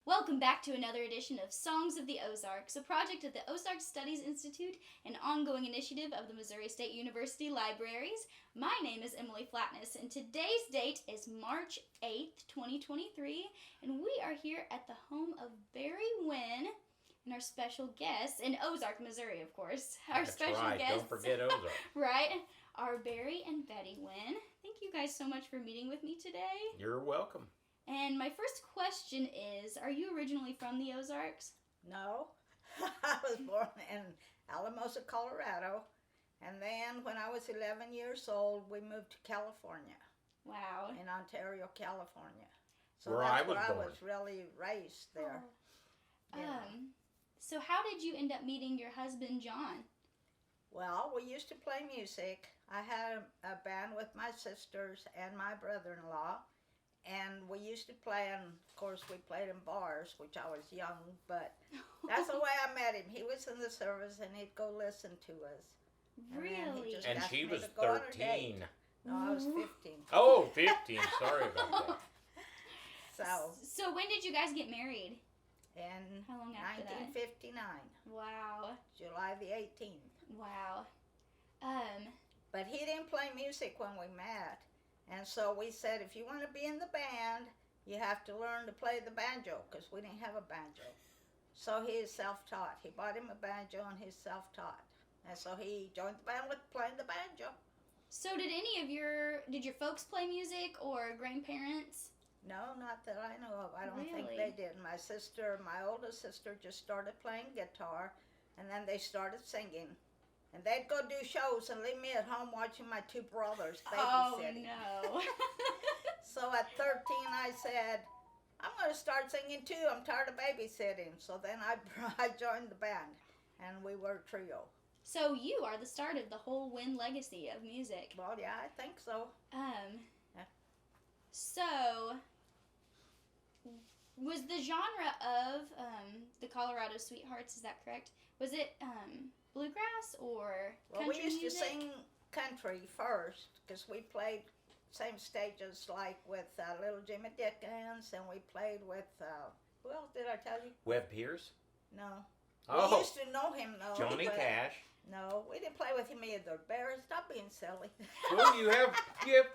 Welcome back to another edition of Songs of the Ozarks, a project of the Ozark Studies Institute, an ongoing initiative of the Missouri State University Libraries. My name is Emalee Flatness, and today's date is March 8th, 2023, and we are here at the home of Berry Wynn and our special guests, in Ozark, Missouri, of course. Our That's special right. guests, Don't forget Ozark. right, are Berry and Betty Wynn. Thank you guys so much for meeting with me today. You're welcome. And my first question is, are you originally from the Ozarks? No, I was born in Alamosa, Colorado, and then when I was 11 years old, we moved to California, Wow. in Ontario, California. So Where that's I was where born. I was really raised there. Oh. Yeah. So how did you end up meeting your husband, John? Well, we used to play music. I had a band with my sisters and my brother-in-law, and we used to play, and of course we played in bars, which I was young, but that's the way I met him. He was in the service, and he'd go listen to us. And then he Really? just And asked she me was to go on a date. 13. No, I was 15. Oh, 15. Sorry about that. So, when did you guys get married? in How long after that? 1959, Wow. July the 18th. Wow. But he didn't play music when we met. And so we said, if you want to be in the band, you have to learn to play the banjo, because we didn't have a banjo. So he is self-taught. He bought him a banjo, and he's self-taught. And so he joined the band with playing the banjo. So did your folks play music or grandparents? No, not that I know of. I don't think Really? they did. My oldest sister just started playing guitar, and then they started singing. And they'd go do shows and leave me at home watching my two brothers babysitting. Oh, no. So at 13, I said, I'm going to start singing too. I'm tired of babysitting. So then I joined the band, and we were a trio. So you are the start of the whole Wynn legacy of music. Well, yeah, I think so. Yeah. So was the genre of the Colorado Sweethearts, is that correct? Was it bluegrass or Well, country we used music? to sing country first, because we played same stages like with Little Jimmy Dickens, and we played with, who else did I tell you? Webb Pierce? No. Oh, We used to know him, though. Johnny but Cash. No, we didn't play with him either. Barry, stop being silly. Well, you have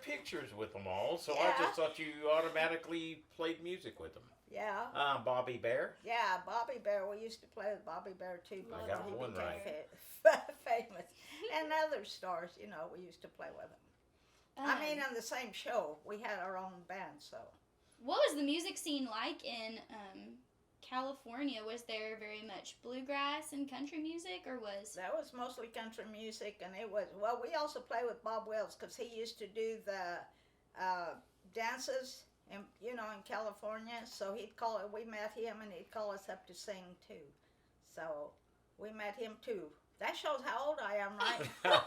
pictures with them all, so I Yeah. just thought you automatically played music with them. Yeah. Bobby Bear. Yeah, Bobby Bear. We used to play with Bobby Bear too. I before got he one became right. famous. And other stars, we used to play with them. I mean, on the same show, we had our own band, so. What was the music scene like in California? Was there very much bluegrass and country music, or was... That was mostly country music, and it was, well, we also played with Bob Wells, because he used to do the dances, in California, so we met him, and he'd call us up to sing, too. So, we met him, too. That shows how old I am, right?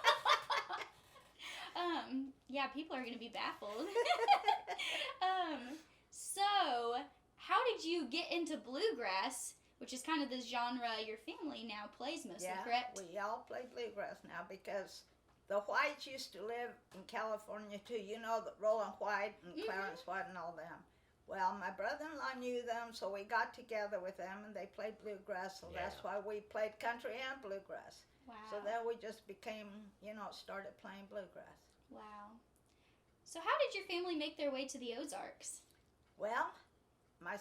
Yeah, people are going to be baffled. So, how did you get into bluegrass, which is kind of the genre your family now plays mostly, Yeah, correct? we all play bluegrass now, because the Whites used to live in California too. The Roland White and Clarence White and all them. Well, my brother-in-law knew them, so we got together with them, and they played bluegrass, so that's Yeah. why we played country and bluegrass. Wow. So then we just became, started playing bluegrass. Wow. So how did your family make their way to the Ozarks? Well, my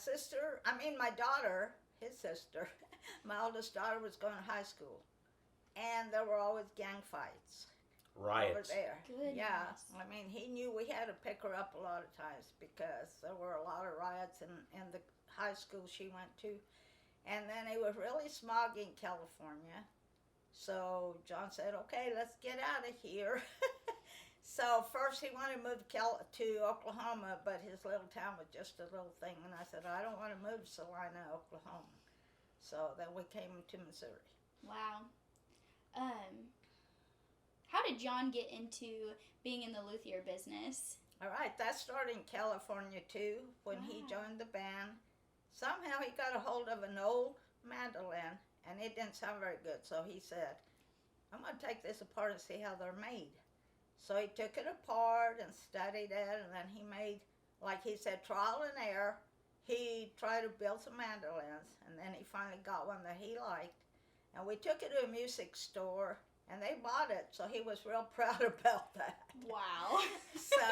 daughter, his sister, my oldest daughter was going to high school, and there were always gang fights. Over Riots. there. Goodness. Yeah, he knew we had to pick her up a lot of times, because there were a lot of riots in the high school she went to. And then it was really smoggy in California. So John said, okay, let's get out of here. So first he wanted to move to Oklahoma, but his little town was just a little thing. And I said, I don't want to move to Salina, Oklahoma. So then we came to Missouri. Wow. How did John get into being in the luthier business? All right, that started in California too, when he Wow. joined the band. Somehow he got a hold of an old mandolin, and it didn't sound very good, so he said, I'm going to take this apart and see how they're made. So he took it apart and studied it, and then he made, like he said, trial and error, he tried to build some mandolins, and then he finally got one that he liked. And we took it to a music store, and they bought it, so he was real proud about that. Wow. So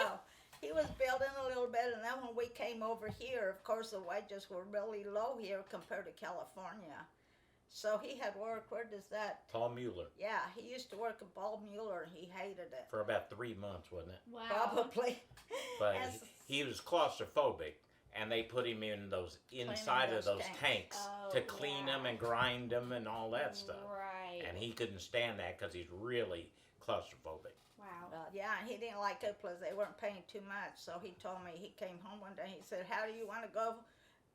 he was building a little bit, and then when we came over here, of course, the wages were really low here compared to California. So he had worked, where does that? Paul Mueller. Yeah, he used to work at Paul Mueller, and he hated it. For about 3 months, wasn't it? Wow. Probably. But As- he was claustrophobic, and they put him in those inside of those those tanks. tanks Oh, to clean them and grind them and all that stuff. Right. And he couldn't stand that because he's really claustrophobic. Wow. Yeah, he didn't like it because they weren't paying too much. So he told me, he came home one day, he said, how do you want to go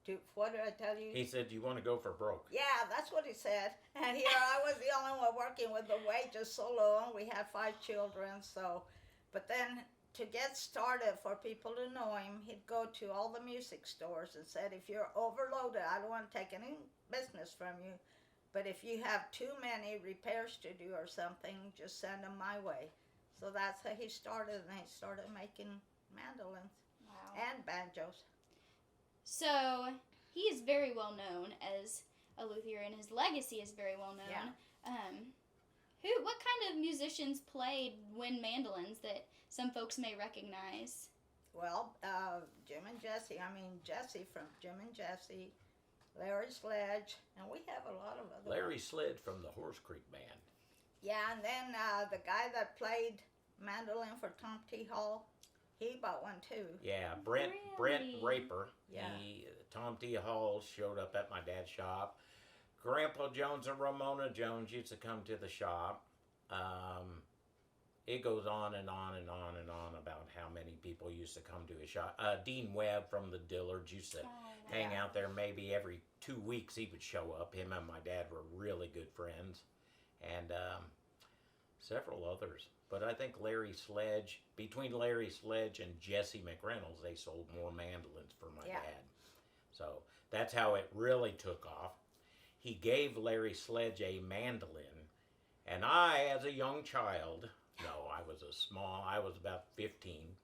to, what did I tell you? He said, "You want to go for broke?" Yeah, that's what he said. And here I was the only one working with the wages so low, and we had 5 children. So, but then to get started, for people to know him, he'd go to all the music stores and said, if you're overloaded, I don't want to take any business from you, but if you have too many repairs to do or something, just send them my way. So that's how he started, and he started making mandolins Wow. and banjos. So he is very well known as a luthier, and his legacy is very well known. Yeah. What kind of musicians played Wynn mandolins that some folks may recognize? Well, Jim and Jesse. I mean, Jesse from Jim and Jesse, Larry Sledge, and we have a lot of other Larry ones. Sled from the Horse Creek Band. Yeah, and then the guy that played mandolin for Tom T. Hall, he bought one too. Yeah, Brent Really? Raper. Yeah. Tom T. Hall showed up at my dad's shop. Grandpa Jones and Ramona Jones used to come to the shop. It goes on and on and on and on about how many people used to come to his shop. Dean Webb from the Dillards used to hang Yeah. out there maybe every 2 weeks. He would show up. Him and my dad were really good friends. And several others. But I think between Larry Sledge and Jesse McReynolds, they sold more mandolins for my Yeah. dad. So that's how it really took off. He gave Larry Sledge a mandolin, and I, as a young child, I was about 15,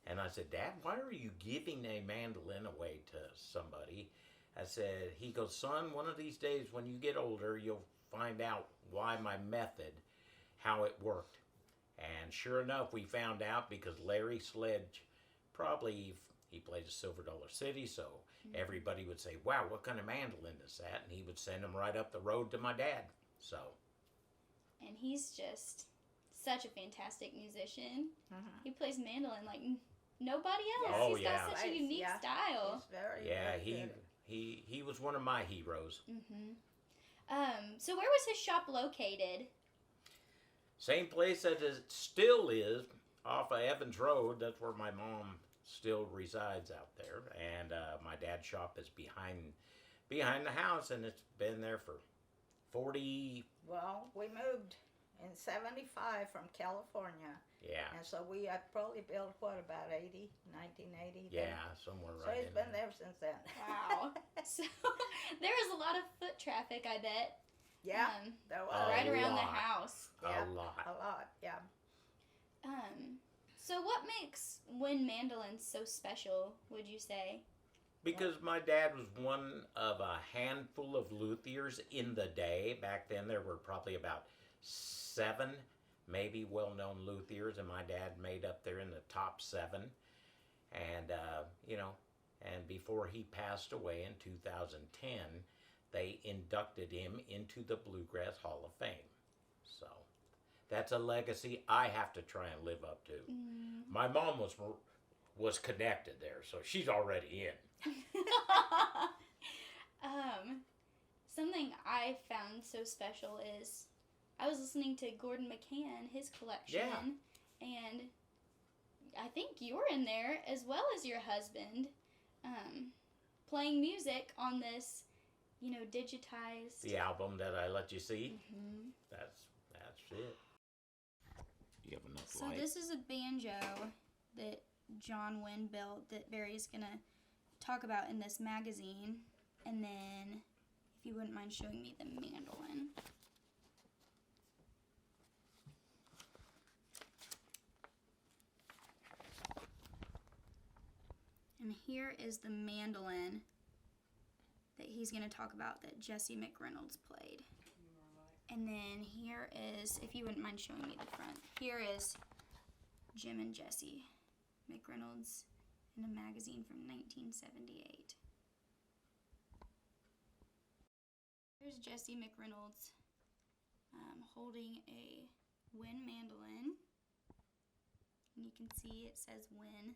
and I said, "Dad, why are you giving a mandolin away to somebody?" I said, he goes, "Son, one of these days when you get older, you'll find out why my method, how it worked." And sure enough, we found out because Larry Sledge he played at Silver Dollar City, so everybody would say, "Wow, what kind of mandolin is that?" And he would send them right up the road to my dad. So. And he's just such a fantastic musician. Mhm. He plays mandolin like nobody else. Yeah. Oh, He's yeah. got such a Nice, unique yeah. style. He's very, Yeah, very good. he was one of my heroes. So where was his shop located? Same place that it still is off of Evans Road. That's where my mom still resides out there, and my dad's shop is behind the house, and it's been there for 40. Well, we moved in 75 from California, Yeah, and so we had probably built, about 1980? yeah, somewhere So right he's in been there. there since then. Wow. So there was a lot of foot traffic, I bet. Yeah, there was. Right around the lot. house. Yeah, A lot. a lot, yeah. So what makes Wynn mandolins so special, would you say? Because my dad was one of a handful of luthiers in the day. Back then, there were probably about 7 maybe well-known luthiers, and my dad made up there in the top 7. And, and before he passed away in 2010, they inducted him into the Bluegrass Hall of Fame. So that's a legacy I have to try and live up to. My mom was connected there, so she's already in. Something I found so special is I was listening to Gordon McCann, his collection, and I think you're in there as well as your husband, playing music on this, digitized. The album that I let you see. That's it. You have enough So light? this is a banjo that John Wynn built that Berry's gonna talk about in this magazine, and then if you wouldn't mind showing me the mandolin. And here is the mandolin that he's going to talk about that Jesse McReynolds played. And then here is, if you wouldn't mind showing me the front, here is Jim and Jesse McReynolds in a magazine from 1978. Here's Jesse McReynolds holding a Wynn mandolin. And you can see it says Wynn.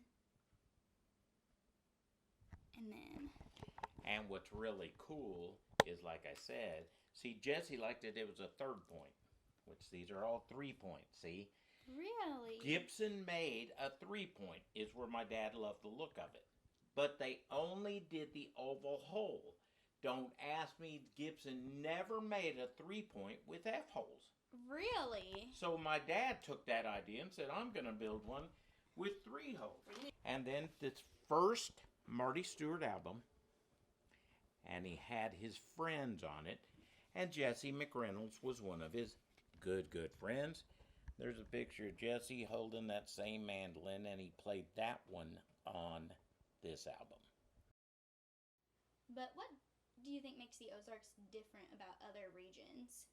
And then... And what's really cool is, like I said, see, Jesse liked it was a third point, which these are all 3 points, see? Really? Gibson made a 3 point, is where my dad loved the look of it. But they only did the oval hole. Don't ask me, Gibson never made a 3 point with F holes. Really? So my dad took that idea and said, I'm going to build one with 3 holes. And then this first Marty Stewart album, and he had his friends on it, and Jesse McReynolds was one of his good friends. There's a picture of Jesse holding that same mandolin, and he played that one on this album. But what do you think makes the Ozarks different about other regions?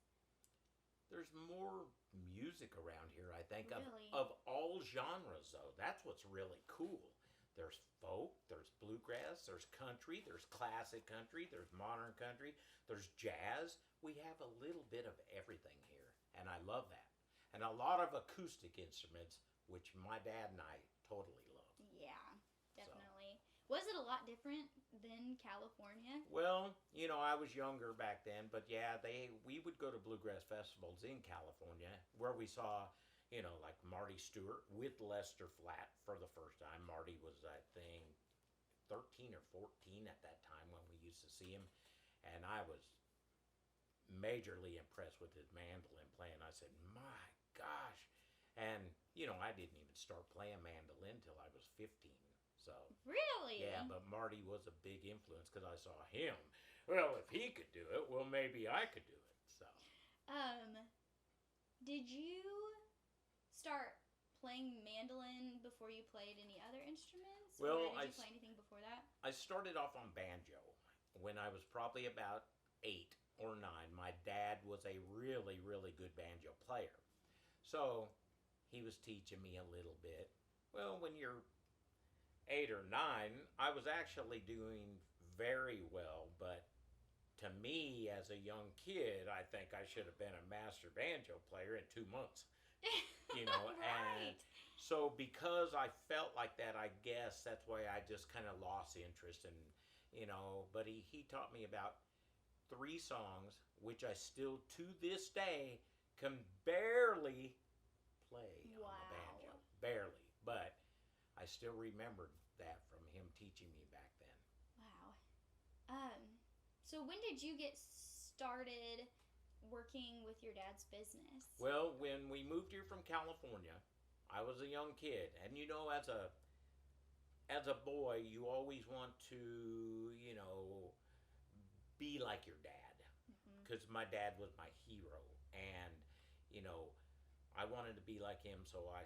There's more music around here, I think, Really? of all genres, though. That's what's really cool. There's folk, there's bluegrass, there's country, there's classic country, there's modern country, there's jazz. We have a little bit of everything here, and I love that. And a lot of acoustic instruments, which my dad and I totally love. Yeah, definitely. Was it a lot different than California? Well, you know, I was younger back then, but yeah, we would go to bluegrass festivals in California where we saw, you know, like Marty Stewart with Lester Flatt for the first time. Marty was, I think, 13 or 14 at that time when we used to see him, and I was majorly impressed with his mandolin playing. I said, my gosh. And, you know, I didn't even start playing mandolin till I was 15. So Really? yeah, but Marty was a big influence because I saw him. Well, if he could do it, well, maybe I could do it. So did you start playing mandolin before you played any other instruments? Well, or did you play anything before that? I started off on banjo when I was probably about 8 or 9. My dad was a really good banjo player, so he was teaching me a little bit. Well, when you're 8 or 9, I was actually doing very well, but to me as a young kid, I think I should have been a master banjo player in 2 months. You know, Right. and so because I felt like that, I guess that's why I just kind of lost interest. And you know, but he taught me about 3 songs, which I still to this day can barely play on the banjo, barely, but I still remembered that from him teaching me back then. Wow. So when did you get started working with your dad's business? Well, when we moved here from California, I was a young kid, and you know, as a boy, you always want to, you know, be like your dad, because my dad was my hero, and you know, I wanted to be like him. So I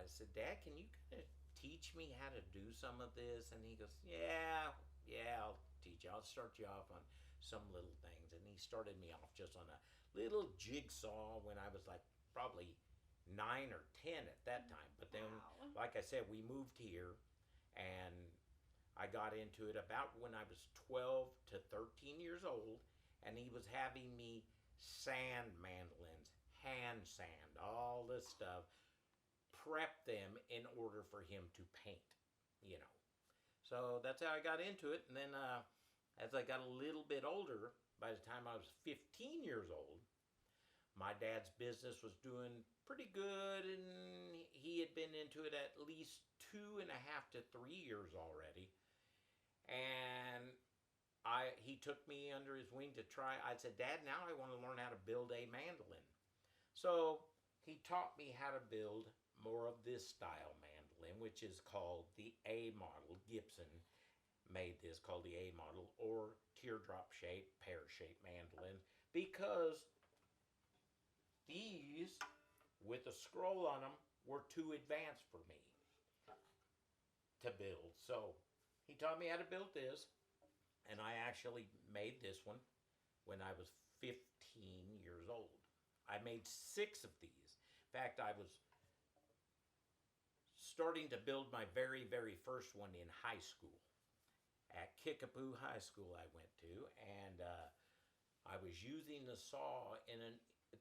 said, Dad, can you kind of teach me how to do some of this? And he goes, yeah, I'll teach you. I'll start you off on some little things. And he started me off just on a little jigsaw when I was like probably 9 or 10 at that time. But then, like I said, we moved here, and I got into it about when I was 12 to 13 years old, and he was having me sand mandolins, hand sand, all this stuff, prep them in order for him to paint, you know. So that's how I got into it. And then as I got a little bit older, by the time I was 15 years old, my dad's business was doing pretty good, and he had been into it at least 2.5 to 3 years already. And he took me under his wing to try. I said, Dad, now I want to learn how to build a mandolin. So he taught me how to build more of this style mandolin, which is called the A model. Gibson made this called the A model, or teardrop shape, pear shaped mandolin, because these with a scroll on them were too advanced for me to build. So he taught me how to build this, And I actually made this one when I was 15 years old. I made 6 of these. In fact, I was starting to build my very, very first one in high school. At Kickapoo High School I went to, and I was using the saw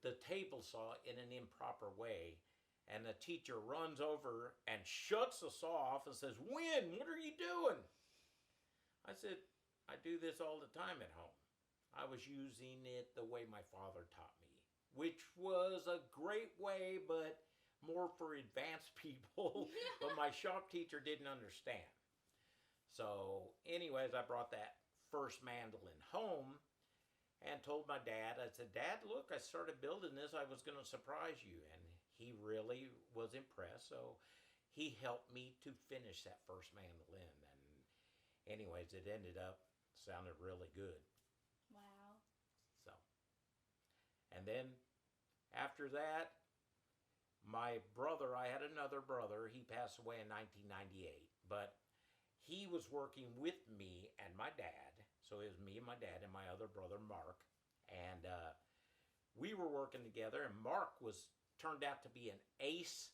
the table saw in an improper way, and the teacher runs over and shuts the saw off and says, "Wynn, what are you doing?" I said, "I do this all the time at home." I was using it the way my father taught me, which was a great way, but more for advanced people. But my shop teacher didn't understand. So anyways, I brought that first mandolin home and told my dad, I said, "Dad, look, I started building this. I was going to surprise you." And he really was impressed. So he helped me to finish that first mandolin. And anyways, it ended up sounded really good. Wow. So, and then after that, my brother, I had another brother. He passed away in 1998. But he was working with me and my dad. So it was me and my dad and my other brother, Mark. And we were working together. And Mark turned out to be an ace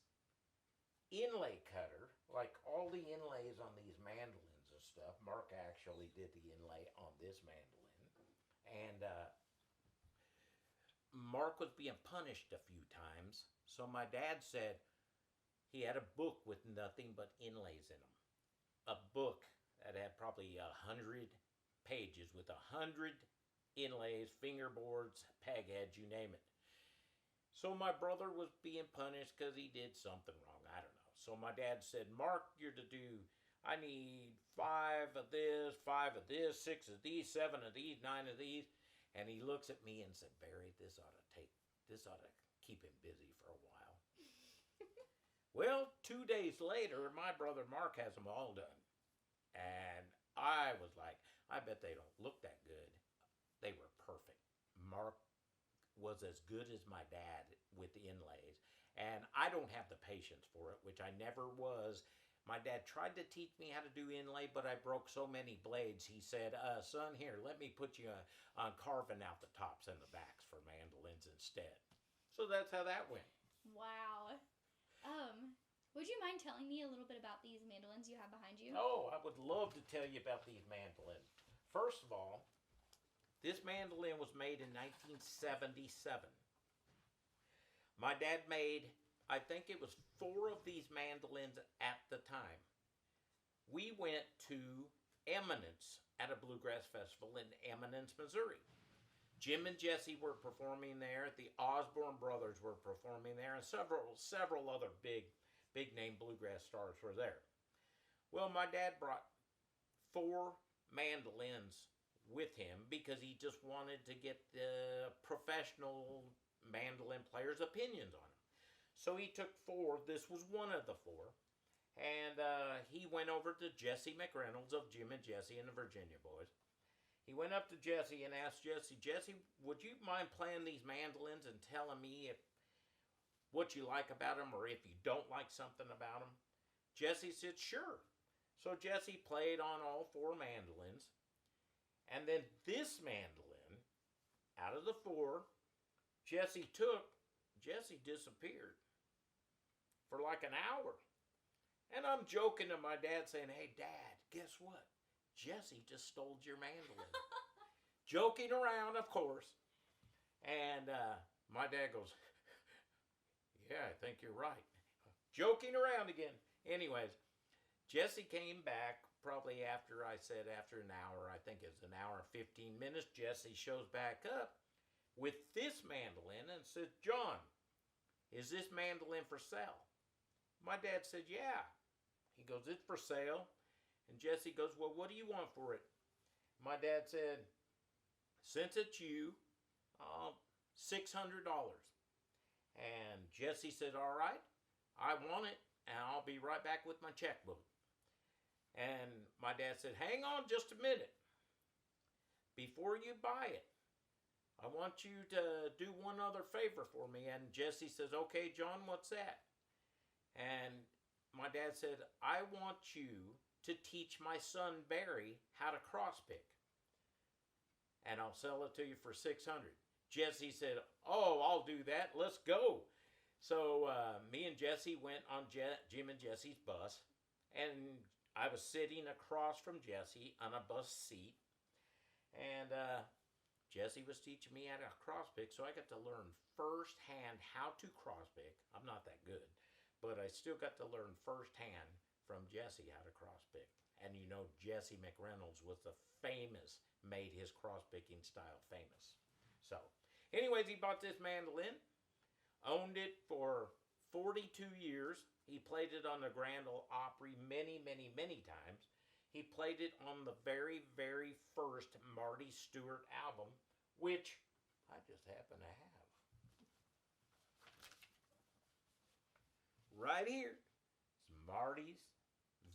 inlay cutter. Like all the inlays on these mandolins and stuff. Mark actually did the inlay on this mandolin. And Mark was being punished a few times. So my dad said he had a book with nothing but inlays in them. A book that had probably 100 pages with 100 inlays, fingerboards, peg heads, you name it. So my brother was being punished because he did something wrong. I don't know. So my dad said, "Mark, you're to do, I need 5 of this, 5 of this, 6 of these, 7 of these, 9 of these." And he looks at me and said, "Berry, this ought to keep him busy for a while." Well, 2 days later, my brother Mark has them all done. And I was like, I bet they don't look that good. They were perfect. Mark was as good as my dad with the inlays. And I don't have the patience for it, which I never was. My dad tried to teach me how to do inlay, but I broke so many blades. He said, "Son, here, let me put you on carving out the tops and the backs for mandolins instead." So that's how that went. Wow. Would you mind telling me a little bit about these mandolins you have behind you? Oh, I would love to tell you about these mandolins. First of all, this mandolin was made in 1977. My dad made, I think it was 4 of these mandolins at the time. We went to Eminence at a bluegrass festival in Eminence, Missouri. Jim and Jesse were performing there. The Osborne brothers were performing there, and several other big name bluegrass stars were there. Well, my dad brought 4 mandolins with him because he just wanted to get the professional mandolin players' opinions on them. So he took 4. This was one of the 4. And he went over to Jesse McReynolds of Jim and Jesse and the Virginia Boys. He went up to Jesse and asked Jesse, "Jesse, would you mind playing these mandolins and telling me what you like about them or if you don't like something about them?" Jesse said, "Sure." So Jesse played on all 4 mandolins. And then this mandolin, out of the 4, Jesse disappeared for like an hour. And I'm joking to my dad saying, "Hey, Dad, guess what? Jesse just stole your mandolin." Joking around, of course. And my dad goes, "Yeah, I think you're right." Joking around again. Anyways, Jesse came back probably after an hour. I think it was an hour and 15 minutes. Jesse shows back up with this mandolin and said, "John, is this mandolin for sale?" My dad said, "Yeah." He goes, "It's for sale." And Jesse goes, "Well, what do you want for it?" My dad said, "Since it's you, $600. And Jesse said, "All right, I want it, and I'll be right back with my checkbook." And my dad said, "Hang on just a minute. Before you buy it, I want you to do one other favor for me." And Jesse says, "Okay, John, what's that?" And my dad said, "I want you to teach my son Berry how to cross pick." and I'll sell it to you for $600. Jesse said, oh, I'll do that. Let's go. So me and Jesse went on Jim and Jesse's bus, and I was sitting across from Jesse on a bus seat, and Jesse was teaching me how to crosspick, so I got to learn firsthand how to crosspick. I'm not that good, but I still got to learn firsthand from Jesse how to crosspick. And you know, Jesse McReynolds was made his crosspicking style famous. So, anyways, he bought this mandolin, owned it for 42 years. He played it on the Grand Ole Opry many, many, many times. He played it on the very, very first Marty Stewart album, which I just happen to have. Right here. It's Marty's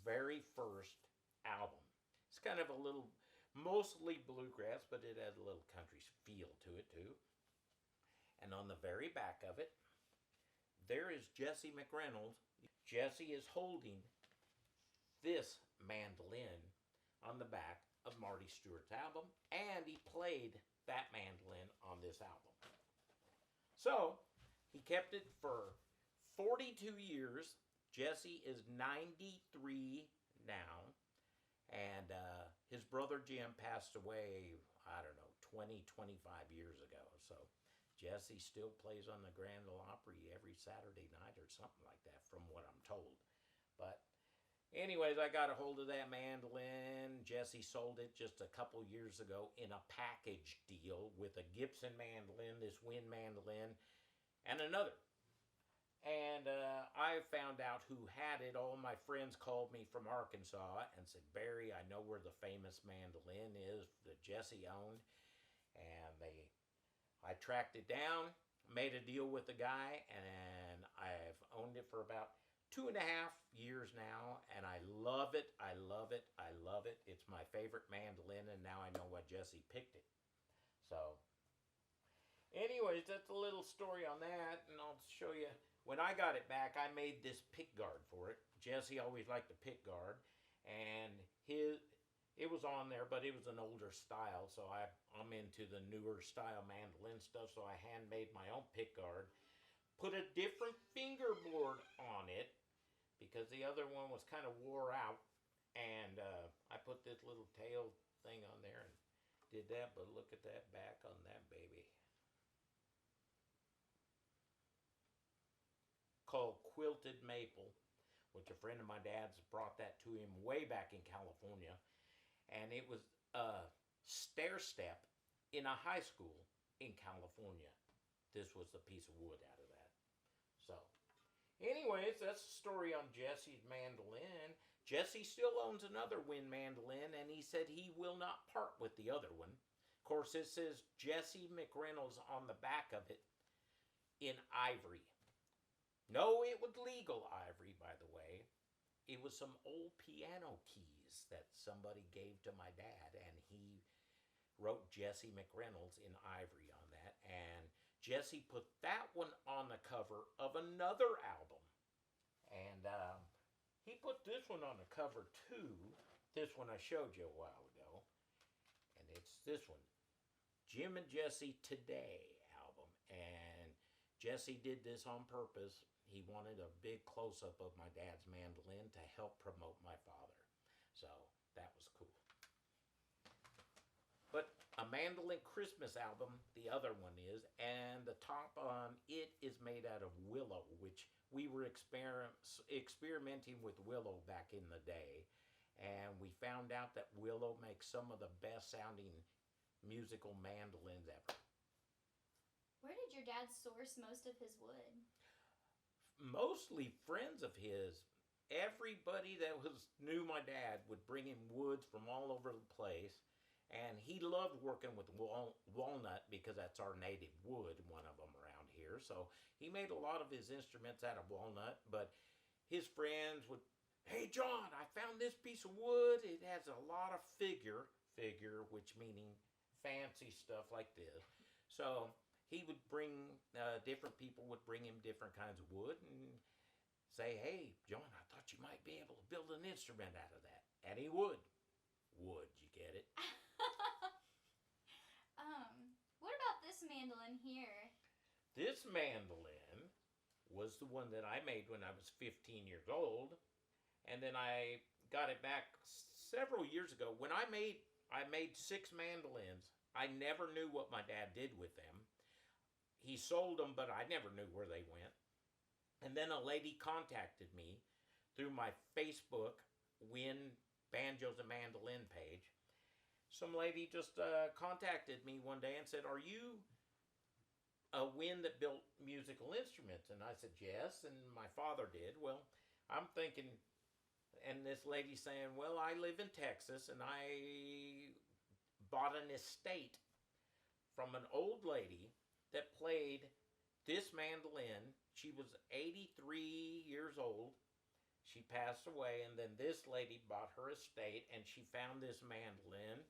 very first album. It's kind of a little, mostly bluegrass, but it has a little country feel to it too. And on the very back of it, there is Jesse McReynolds. Jesse is holding this mandolin on the back of Marty Stewart's album, and he played that mandolin on this album. So, he kept it for 42 years. Jesse is 93 now, and his brother Jim passed away, I don't know, 20, 25 years ago. So, Jesse still plays on the Grand Ole Opry every Saturday night or something like that, from what I'm told. But anyways, I got a hold of that mandolin. Jesse sold it just a couple years ago in a package deal with a Gibson mandolin, this Wynn mandolin, and another. And I found out who had it. All my friends called me from Arkansas and said, Berry, I know where the famous mandolin is that Jesse owned. And I tracked it down, made a deal with the guy, and I've owned it for about 2.5 years now, and I love it, I love it, I love it. It's my favorite mandolin, and now I know why Jesse picked it. So, anyways, that's a little story on that, and I'll show you. When I got it back, I made this pick guard for it. Jesse always liked the pick guard, and it was on there, but it was an older style, so I'm into the newer style mandolin stuff, so I handmade my own pick guard. Put a different fingerboard on it, because the other one was kind of wore out, and I put this little tail thing on there and did that, but look at that back on that baby. Called Quilted Maple, which a friend of my dad's brought that to him way back in California, and it was a stair step in a high school in California. This was the piece of wood out of that. So, anyways, that's the story on Jesse's mandolin. Jesse still owns another Wynn mandolin, and he said he will not part with the other one. Of course, it says Jesse McReynolds on the back of it in ivory. No, it was legal ivory, by the way. It was some old piano keys that somebody gave to my dad, and he wrote Jesse McReynolds in ivory on that, and Jesse put that one on the cover of another album. And he put this one on the cover too. This one I showed you a while ago. And it's this one. Jim and Jesse Today album. And Jesse did this on purpose. He wanted a big close-up of my dad's mandolin to help promote my father. So that was cool. But a mandolin Christmas album, the other one is, and the top on it is made out of willow, which we were experimenting with willow back in the day, and we found out that willow makes some of the best sounding musical mandolins ever. Where did your dad source most of his wood? Mostly friends of his. Everybody that knew my dad would bring him woods from all over the place. And he loved working with walnut because that's our native wood, one of them around here. So he made a lot of his instruments out of walnut. But his friends would, hey John, I found this piece of wood. It has a lot of figure, which meaning fancy stuff like this. So he would bring, different people would bring him different kinds of wood and say, hey John, I thought you might be able to build an instrument out of that. And he would. Would, you get it? mandolin here? This mandolin was the one that I made when I was 15 years old, and then I got it back several years ago. When I made 6 mandolins. I never knew what my dad did with them. He sold them, but I never knew where they went. And then a lady contacted me through my Facebook Wynn Banjos and Mandolin page. Some lady just contacted me one day and said, "Are you a Wynn that built musical instruments?" And I said, "Yes," and my father did. Well, I'm thinking, and this lady saying, "Well, I live in Texas, and I bought an estate from an old lady that played this mandolin. She was 83 years old. She passed away, and then this lady bought her estate, and she found this mandolin,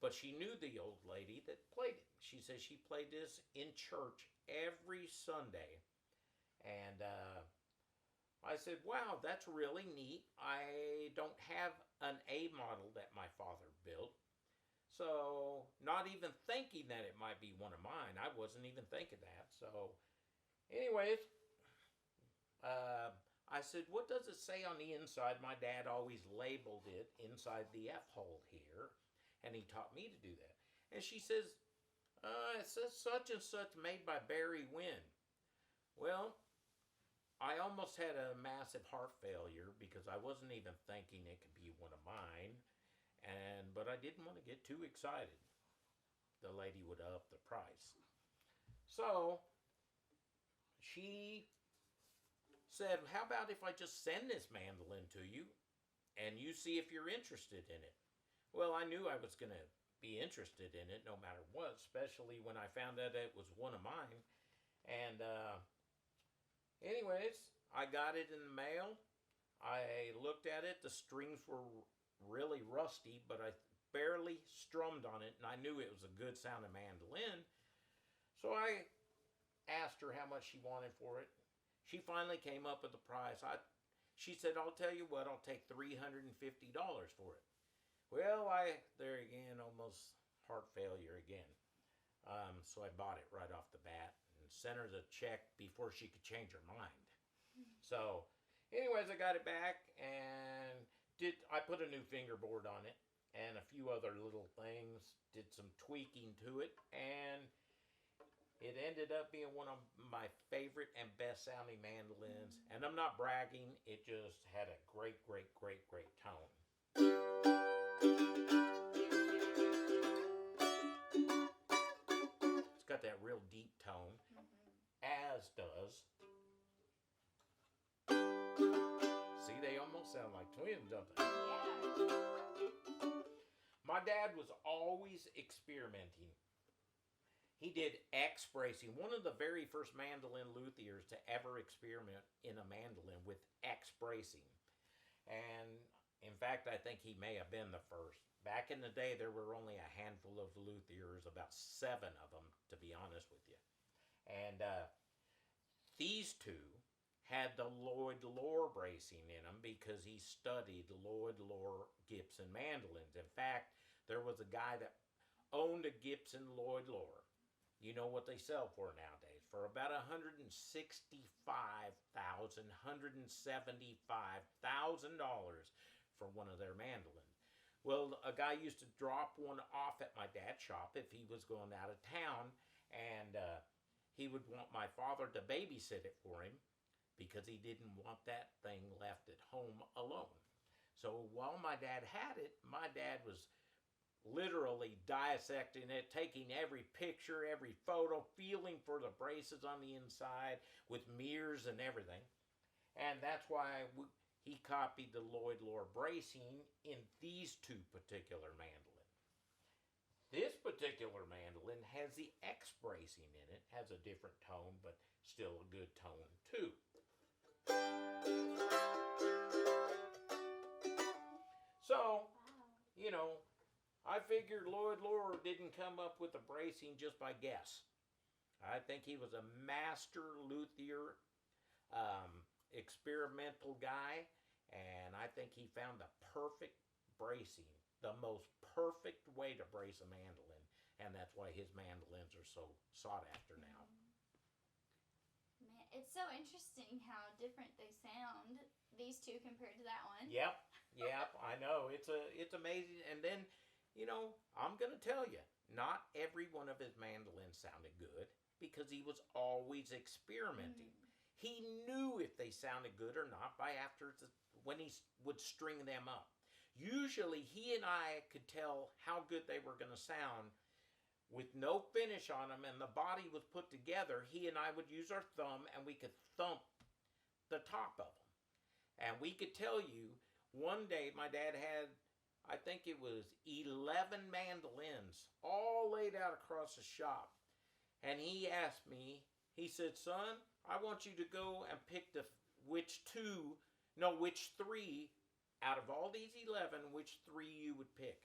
but she knew the old lady that played it. She says she played this in church every Sunday." And I said, "Wow, that's really neat. I don't have an A model that my father built. So, not even thinking that it might be one of mine. I wasn't even thinking that." So, anyways, I said, "What does it say on the inside?" My dad always labeled it inside the F hole here, and he taught me to do that. And she says, "It says such and such made by Berry Wynn." Well, I almost had a massive heart failure because I wasn't even thinking it could be one of mine. But I didn't want to get too excited. The lady would up the price. So she said, "How about if I just send this mandolin to you and you see if you're interested in it?" Well, I knew I was going to be interested in it no matter what, especially when I found out it was one of mine. And anyways, I got it in the mail. I looked at it. The strings were really rusty, but I barely strummed on it, and I knew it was a good sounding mandolin. So I asked her how much she wanted for it. She finally came up with the price. She said, "I'll tell you what, I'll take $350 for it." Well, there again, almost heart failure again. So I bought it right off the bat and sent her the check before she could change her mind. So anyways, I got it back, and I put a new fingerboard on it and a few other little things, did some tweaking to it, and it ended up being one of my favorite and best sounding mandolins. And I'm not bragging, it just had a great, great, great, great tone. It's got that real deep tone, as does. See, they almost sound like twins, don't they? Yeah. My dad was always experimenting. He did X bracing, one of the very first mandolin luthiers to ever experiment in a mandolin with X bracing. And in fact, I think he may have been the first. Back in the day, there were only a handful of luthiers, about 7 of them, to be honest with you. And these two had the Lloyd Loar bracing in them because he studied Lloyd Loar Gibson mandolins. In fact, there was a guy that owned a Gibson Lloyd Loar. You know what they sell for nowadays? For about $165,000, $175,000 for one of their mandolins. Well, a guy used to drop one off at my dad's shop if he was going out of town, and he would want my father to babysit it for him because he didn't want that thing left at home alone. So while my dad had it, my dad was literally dissecting it, taking every picture, every photo, feeling for the braces on the inside with mirrors and everything. And that's why he copied the Lloyd Loar bracing in these 2 particular mandolins. This particular mandolin has the X bracing in it, has a different tone, but still a good tone too. So, you know, I figured Lloyd Loar didn't come up with the bracing just by guess. I think he was a master luthier, experimental guy, and I think he found the perfect bracing, the most perfect way to brace a mandolin. and that's why his mandolins are so sought after now. Man, it's so interesting how different they sound, these two compared to that one. Yep, I know. It's amazing. And then, I'm going to tell you, not every one of his mandolins sounded good because he was always experimenting. He knew if they sounded good or not when he would string them up. Usually he and I could tell how good they were going to sound with no finish on them, and the body was put together. He and I would use our thumb and we could thump the top of them. And we could tell you, one day my dad had, I think it was 11 mandolins all laid out across the shop. And he asked me, he said, son, I want you to go and pick which 3 out of all these 11, which 3 you would pick.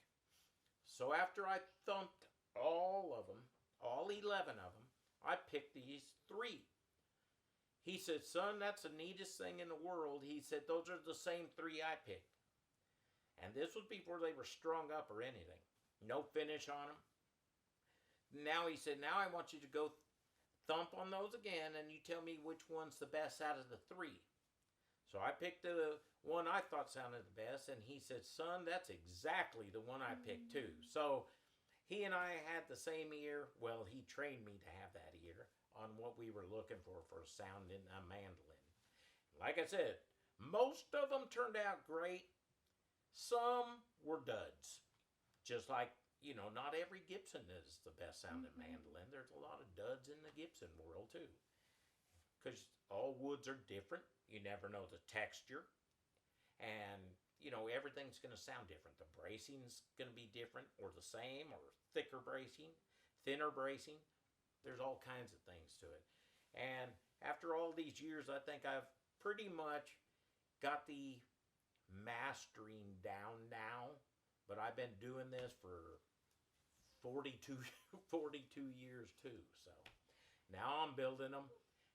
So after I thumped all of them, all 11 of them, I picked these 3. He said, son, that's the neatest thing in the world. He said, those are the same 3 I picked. And this was before they were strung up or anything. No finish on them. Now he said, now I want you to go thump on those again and you tell me which one's the best out of the 3. So I picked the one I thought sounded the best, and he said, son, that's exactly the one I picked too. So he and I had the same ear. Well, he trained me to have that ear on what we were looking for a sound in a mandolin. Like I said, most of them turned out great. Some were duds. Just like, not every Gibson is the best sounding mandolin. There's a lot of duds in the Gibson world too. Because all woods are different. You never know the texture. And, everything's going to sound different. The bracing's going to be different or the same, or thicker bracing, thinner bracing. There's all kinds of things to it. And after all these years, I think I've pretty much got the mastering down now. But I've been doing this for 42 years too. So now I'm building them.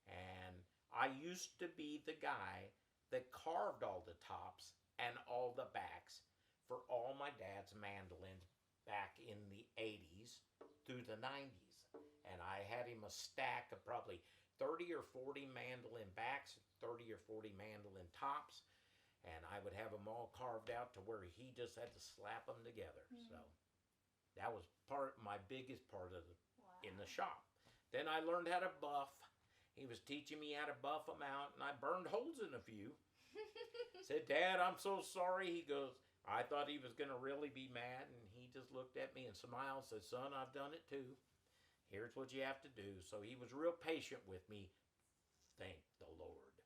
And I used to be the guy that carved all the tops and all the backs for all my dad's mandolins back in the 80s through the 90s. And I had him a stack of probably 30 or 40 mandolin backs, 30 or 40 mandolin tops, and I would have them all carved out to where he just had to slap them together. So that was my biggest part of in the shop. Then I learned how to buff. He was teaching me how to buff them out, and I burned holes in a few. Said, Dad, I'm so sorry. He goes, I thought he was going to really be mad, and he just looked at me and smiled, said, son, I've done it too. Here's what you have to do. So he was real patient with me. Thank the Lord.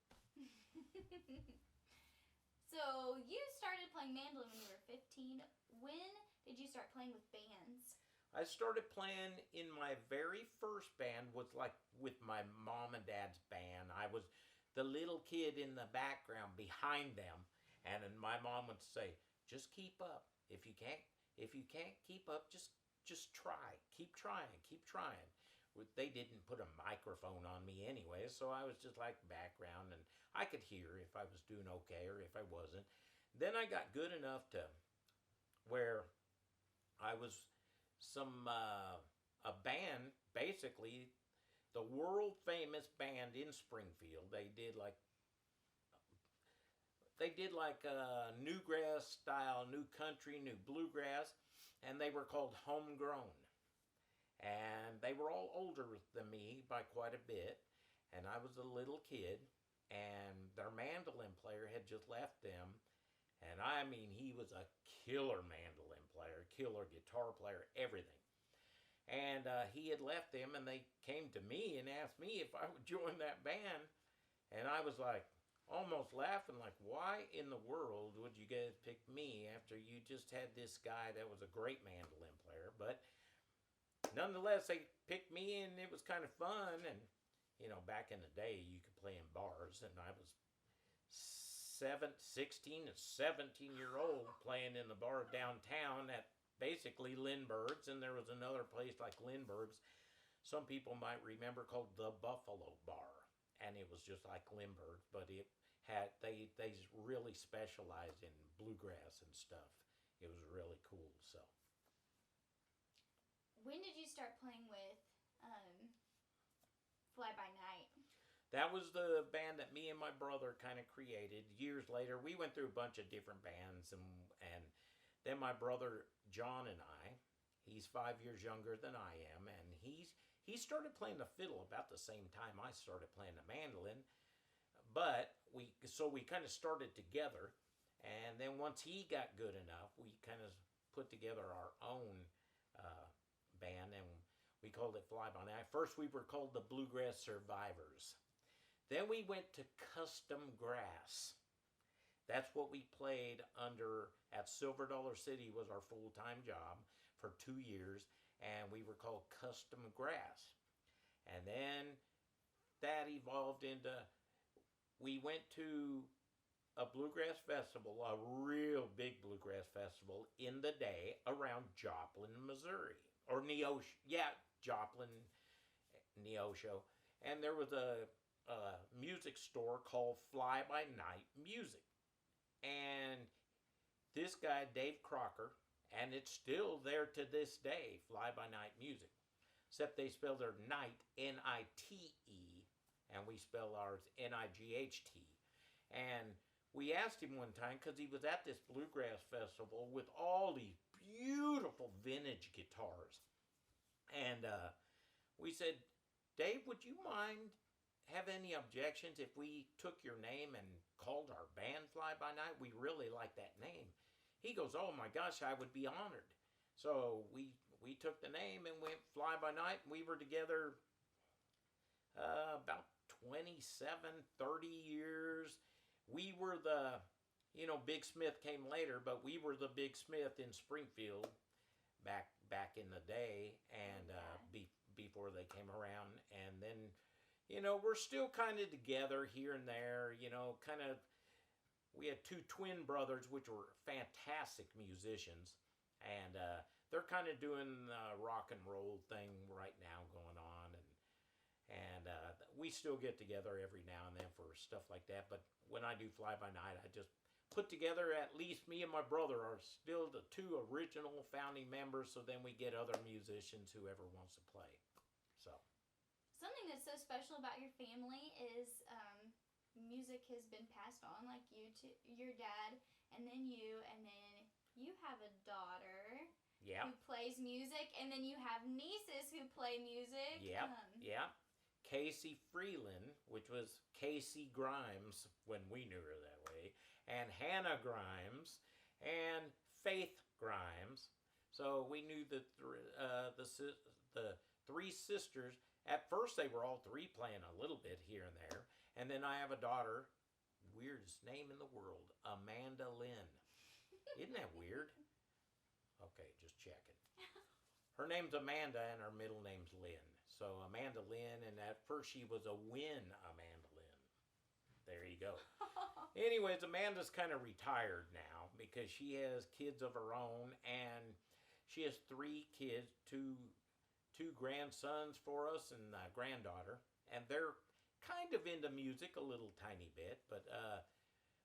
So you started playing mandolin when you were 15. When did you start playing with bands? I started playing in my very first band was like with my mom and dad's band. I was the little kid in the background behind them, and then my mom would say, just keep up. If you can't keep up, just try. Keep trying. They didn't put a microphone on me anyway, so I was just like background, and I could hear if I was doing okay or if I wasn't. Then I got good enough to where I was a band, basically the world famous band in Springfield. They did like newgrass style, new country, new bluegrass, and they were called Homegrown. And they were all older than me by quite a bit, and I was a little kid, and their mandolin player had just left them, and I mean, he was a killer mandolin player, killer guitar player, everything. And he had left them, and they came to me and asked me if I would join that band, and I was like, almost laughing, like, why in the world would you guys pick me after you just had this guy that was a great mandolin player? But nonetheless, they picked me, and it was kind of fun. And, back in the day, you could play in bars, and I was 16 and 17-year-old playing in the bar downtown at basically Lindbergh's, and there was another place like Lindbergh's, some people might remember, called the Buffalo Bar, and it was just like Lindbergh's, but it had they really specialized in bluegrass and stuff. It was really cool. So when did you start playing with Fly By Night? That was the band that me and my brother kind of created. Years later, we went through a bunch of different bands, and then my brother John and I, he's 5 years younger than I am, and he started playing the fiddle about the same time I started playing the mandolin. But we kind of started together, and then once he got good enough, we kind of put together our own band, and we called it Fly By Night. First, we were called the Bluegrass Survivors. Then we went to Custom Grass. That's what we played under at Silver Dollar City, was our full-time job for 2 years, and we were called Custom Grass. And then that evolved into, we went to a bluegrass festival, a real big bluegrass festival in the day around Joplin, Missouri, or Neosho. Yeah, Joplin, Neosho. And there was a music store called Fly By Night Music. And this guy, Dave Crocker, and it's still there to this day, Fly By Night Music. Except they spell their night, N-I-T-E, and we spell ours N-I-G-H-T. And we asked him one time, because he was at this bluegrass festival with all these beautiful vintage guitars. And we said, Dave, would you mind have any objections if we took your name and called our band Fly By Night? We really like that name. He goes, oh my gosh, I would be honored. So we took the name and went Fly By Night. We were together about 27, 30 years. We were the, Big Smith came later, but we were the Big Smith in Springfield back in the day, and before they came around. And then, we're still kind of together here and there, we had two twin brothers, which were fantastic musicians, and they're kind of doing the rock and roll thing right now going on, and we still get together every now and then for stuff like that. But when I do Fly By Night, I just put together, at least me and my brother are still the two original founding members, so then we get other musicians, whoever wants to play. So something that's so special about your family is music has been passed on, like your dad, and then you have a daughter who plays music, and then you have nieces who play music. Yeah. Casey Freeland, which was Casey Grimes when we knew her that way, and Hannah Grimes, and Faith Grimes. So we knew the three sisters. At first, they were all three playing a little bit here and there. And then I have a daughter, weirdest name in the world, Amanda Lynn. Isn't that weird? Okay, just checking. Her name's Amanda, and her middle name's Lynn. So Amanda Lynn, and at first she was a Wynn Amanda Lynn. There you go. Anyways, Amanda's kind of retired now because she has kids of her own, and she has 3 kids, two grandsons for us and a granddaughter, and they're kind of into music a little tiny bit. But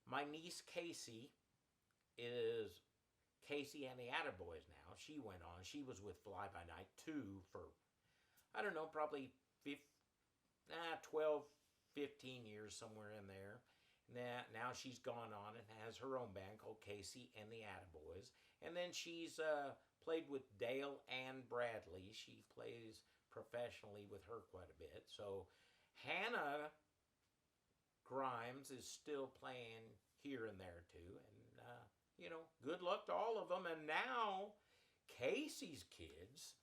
my niece Casey is Casey and the Attaboys now. She went on. She was with Fly By Night too for, I don't know, probably 12, 15 years, somewhere in there. Now she's gone on and has her own band called Casey and the Attaboys. And then she's played with Dale and Bradley. She plays professionally with her quite a bit. So Hannah Grimes is still playing here and there too. And, good luck to all of them. And now Casey's kids,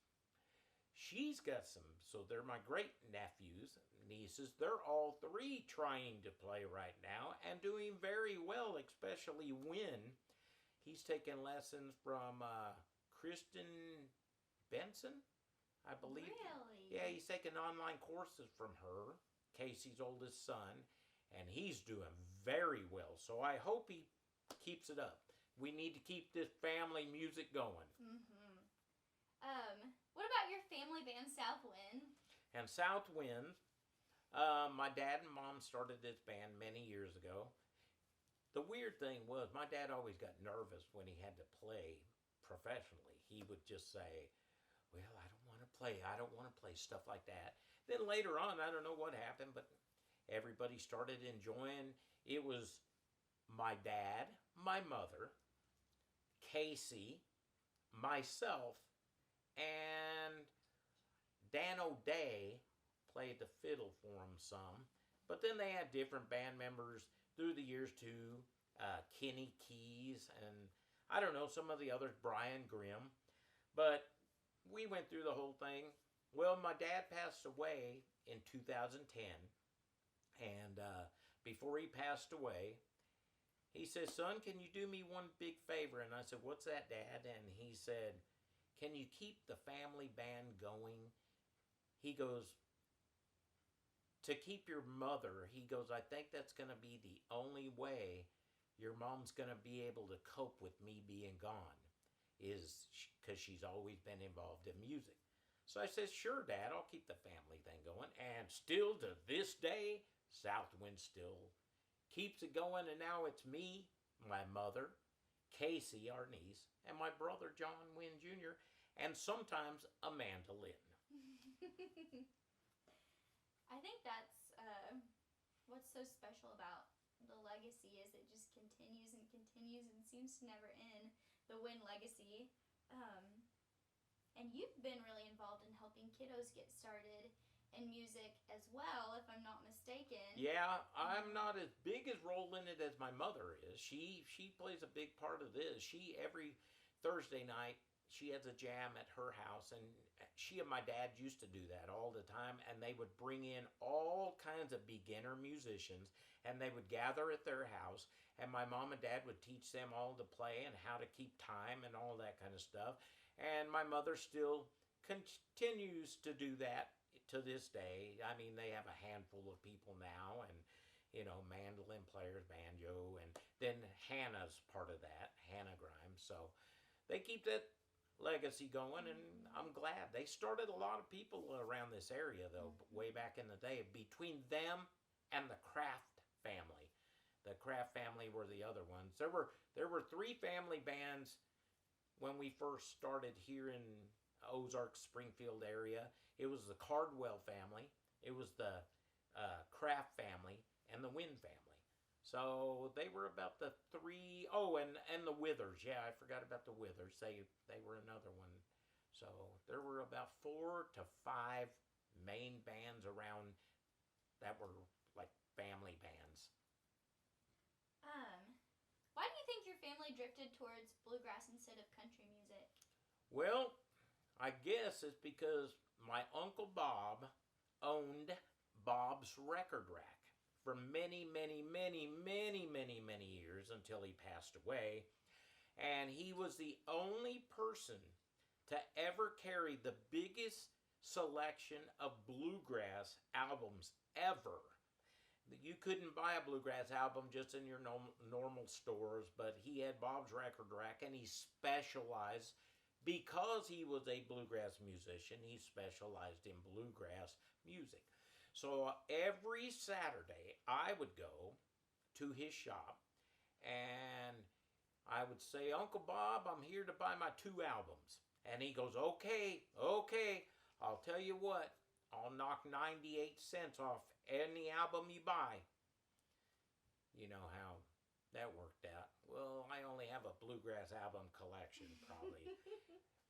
she's got some, so they're my great nephews, nieces. They're all 3 trying to play right now and doing very well, especially Wynn. He's taking lessons from Kristen Benson, I believe. Really? Yeah, he's taking online courses from her, Casey's oldest son, and he's doing very well. So I hope he keeps it up. We need to keep this family music going. Mm-hmm. What about your family band, South Wind? And South Wind, my dad and mom started this band many years ago. The weird thing was, my dad always got nervous when he had to play professionally. He would just say, well, I don't want to play. I don't want to play stuff like that. Then later on, I don't know what happened, but everybody started enjoying. It was my dad, my mother, Casey, myself, and Dan O'Day played the fiddle for them some. But then they had different band members through the years too. Kenny Keys and I don't know, some of the others, Brian Grimm. But we went through the whole thing. Well, my dad passed away in 2010. And before he passed away, he said, son, can you do me one big favor? And I said, what's that, Dad? And he said, can you keep the family band going? He goes, to keep your mother, he goes, I think that's going to be the only way your mom's going to be able to cope with me being gone, is because she's always been involved in music. So I said, sure, Dad, I'll keep the family thing going. And still to this day, Southwind still keeps it going. And now it's me, my mother, Casey, our niece, and my brother, John Wynn Jr., and sometimes a mandolin. I think that's what's so special about the legacy is it just continues and continues and seems to never end, the Wynn legacy. And you've been really involved in helping kiddos get started in music as well, if I'm not mistaken. Yeah, I'm not as big as role in it as my mother is. She plays a big part of this. She, every Thursday night, she has a jam at her house, and she and my dad used to do that all the time, and they would bring in all kinds of beginner musicians, and they would gather at their house, and my mom and dad would teach them all to play and how to keep time and all that kind of stuff. And my mother still continues to do that to this day. I mean, they have a handful of people now, and mandolin players, banjo, and then Hannah's part of that, Hannah Grimes. So they keep that legacy going, and I'm glad. They started a lot of people around this area, though, way back in the day. Between them and the Kraft family. The Kraft family were the other ones. There were 3 family bands when we first started here in Ozark, Springfield area. It was the Cardwell family, it was the Kraft family, and the Wynn family. So they were about the 3. Oh, and the Withers. Yeah, I forgot about the Withers. They were another one. So there were about 4 to 5 main bands around that were like family bands. Why do you think your family drifted towards bluegrass instead of country music? Well, I guess it's because my Uncle Bob owned Bob's Record Rack for many, many, many, many, many, many years until he passed away. And he was the only person to ever carry the biggest selection of bluegrass albums ever. You couldn't buy a bluegrass album just in your normal stores, but he had Bob's Record Rack, and he specialized, because he was a bluegrass musician, he specialized in bluegrass music. So every Saturday, I would go to his shop, and I would say, Uncle Bob, I'm here to buy my 2 albums. And he goes, okay, I'll tell you what, I'll knock 98 cents off any album you buy. You know how that worked out. Well, I only have a bluegrass album collection, probably.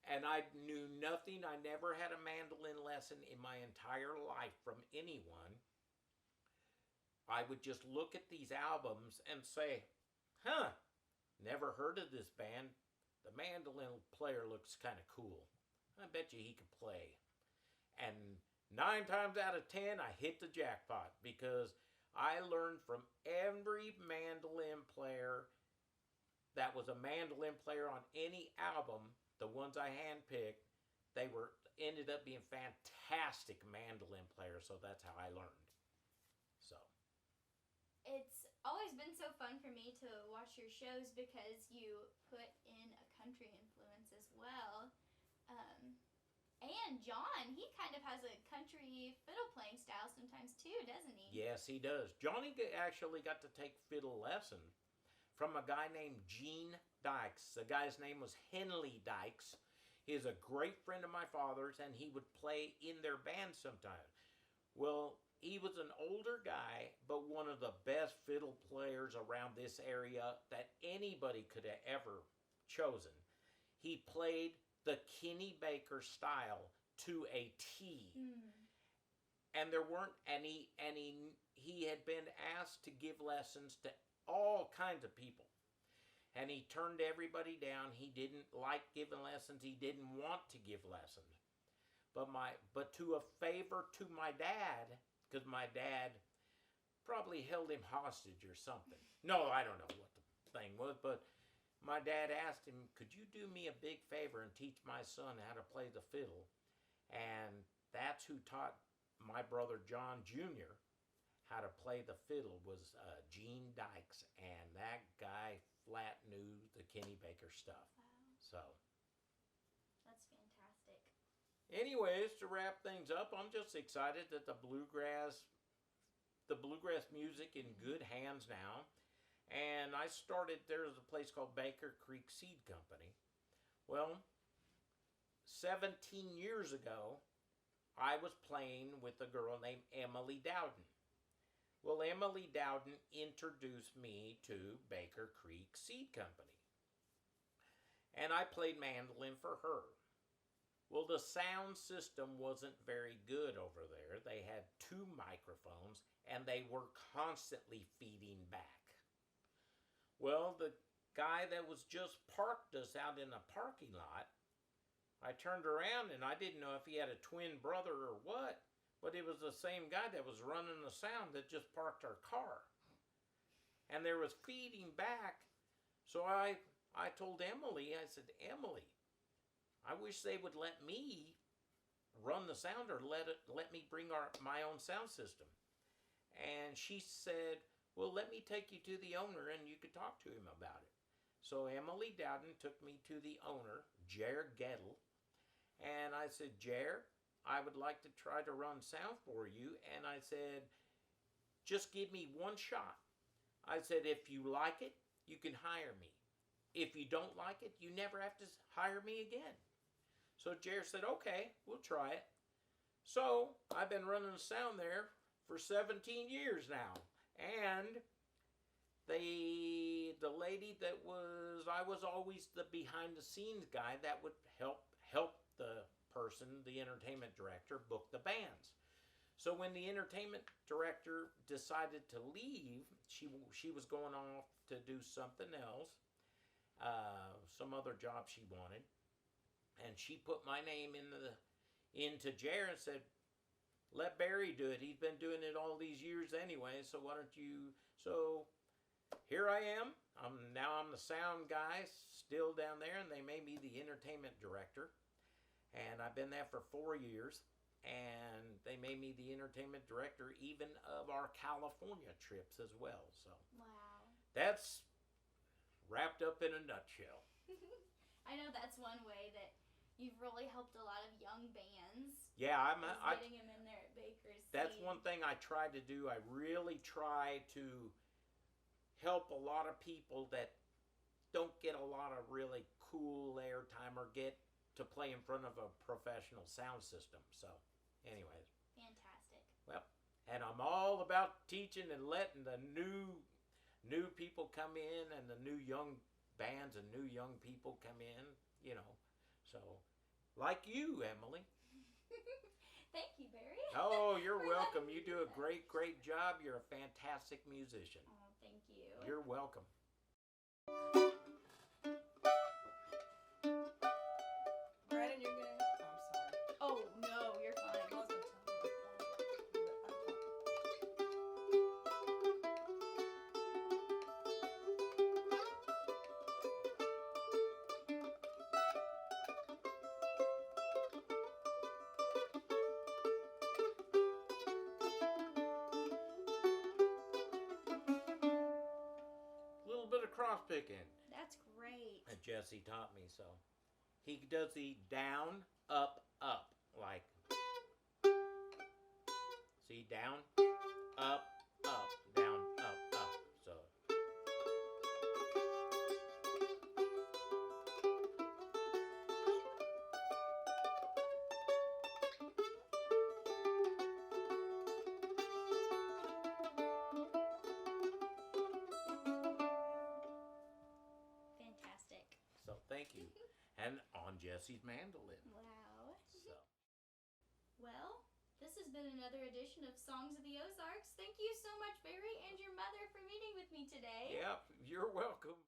And I knew nothing. I never had a mandolin lesson in my entire life from anyone. I would just look at these albums and say, never heard of this band. The mandolin player looks kind of cool. I bet you he could play. And 9 times out of 10, I hit the jackpot, because I learned from every mandolin player that was a mandolin player on any album. The ones I handpicked, they ended up being fantastic mandolin players, so that's how I learned. So It's always been so fun for me to watch your shows because you put in a country influence as well. And John, he kind of has a country fiddle playing style sometimes too, doesn't he? yes, he does. Johnny actually got to take fiddle lessons from a guy named Gene Dykes. The guy's name was Henley Dykes. He is a great friend of my father's, and he would play in their band sometimes. Well, he was an older guy, but one of the best fiddle players around this area that anybody could have ever chosen. He played the Kenny Baker style to a T. And there weren't any, he had been asked to give lessons to all kinds of people. And he turned everybody down. He didn't like giving lessons. He didn't want to give lessons. But to a favor to my dad, because my dad probably held him hostage or something. No, I don't know what the thing was, but my dad asked him, could you do me a big favor and teach my son how to play the fiddle? And that's who taught my brother John Jr. how to play the fiddle was Gene Dykes, and that guy flat knew the Kenny Baker stuff. Wow. So, That's fantastic. anyways, to wrap things up, I'm just excited that the bluegrass music in good hands now. And I started, there's a place called Baker Creek Seed Company. Well, 17 years ago, I was playing with a girl named Emalee Dowden. Well, Emalee Dowden introduced me to Baker Creek Seed Company. And I played mandolin for her. Well, the sound system wasn't very good over there. They had 2 microphones, and they were constantly feeding back. Well, the guy that was just parked us out in a parking lot, I turned around and I didn't know if he had a twin brother or what, but it was the same guy that was running the sound that just parked our car. And there was feeding back. So I told Emalee, I said, Emalee, I wish they would let me run the sound or let me bring my own sound system. And she said, well, let me take you to the owner and you could talk to him about it. So Emalee Dowden took me to the owner, Jer Gettle, and I said, Jer, I would like to try to run sound for you. And I said, just give me one shot. I said, if you like it, you can hire me. If you don't like it, you never have to hire me again. So Jer said, okay, we'll try it. So I've been running sound there for 17 years now. And the lady that I was always the behind the scenes guy that would help the person, the entertainment director, book the bands. So when the entertainment director decided to leave, she was going off to do something else, some other job she wanted, and she put my name into Jer and said, let Berry do it. He's been doing it all these years anyway, so why don't you... So here I am. I'm the sound guy still down there, and they made me the entertainment director. And I've been there for 4 years, and they made me the entertainment director even of our California trips as well. So Wow. that's wrapped up in a nutshell. I know that's one way that you've really helped a lot of young bands. Yeah, getting them in there at Baker's. That's one thing I try to do. I really try to help a lot of people that don't get a lot of really cool airtime or get to play in front of a professional sound system. So, anyways. Fantastic. Well, and I'm all about teaching and letting the new people come in and the new young bands and new young people come in, you know. So, like you, Emalee. Thank you, Berry. Oh, you're welcome. You do a great, great job. You're a fantastic musician. Oh, thank you. You're welcome. Brandon, you're gonna. Oh, I'm sorry. Oh, no, you're fine. I wasn't telling you. A little bit of cross picking That's great. that Jesse taught me. So he does the down, up, up, like. See, down, up, down, up. So. So thank you. And on Jesse's mandolin. Wow. So. Well, this has been another edition of Songs of the Ozarks. Thank you so much, Berry, and your mother for meeting with me today. Yep, you're welcome.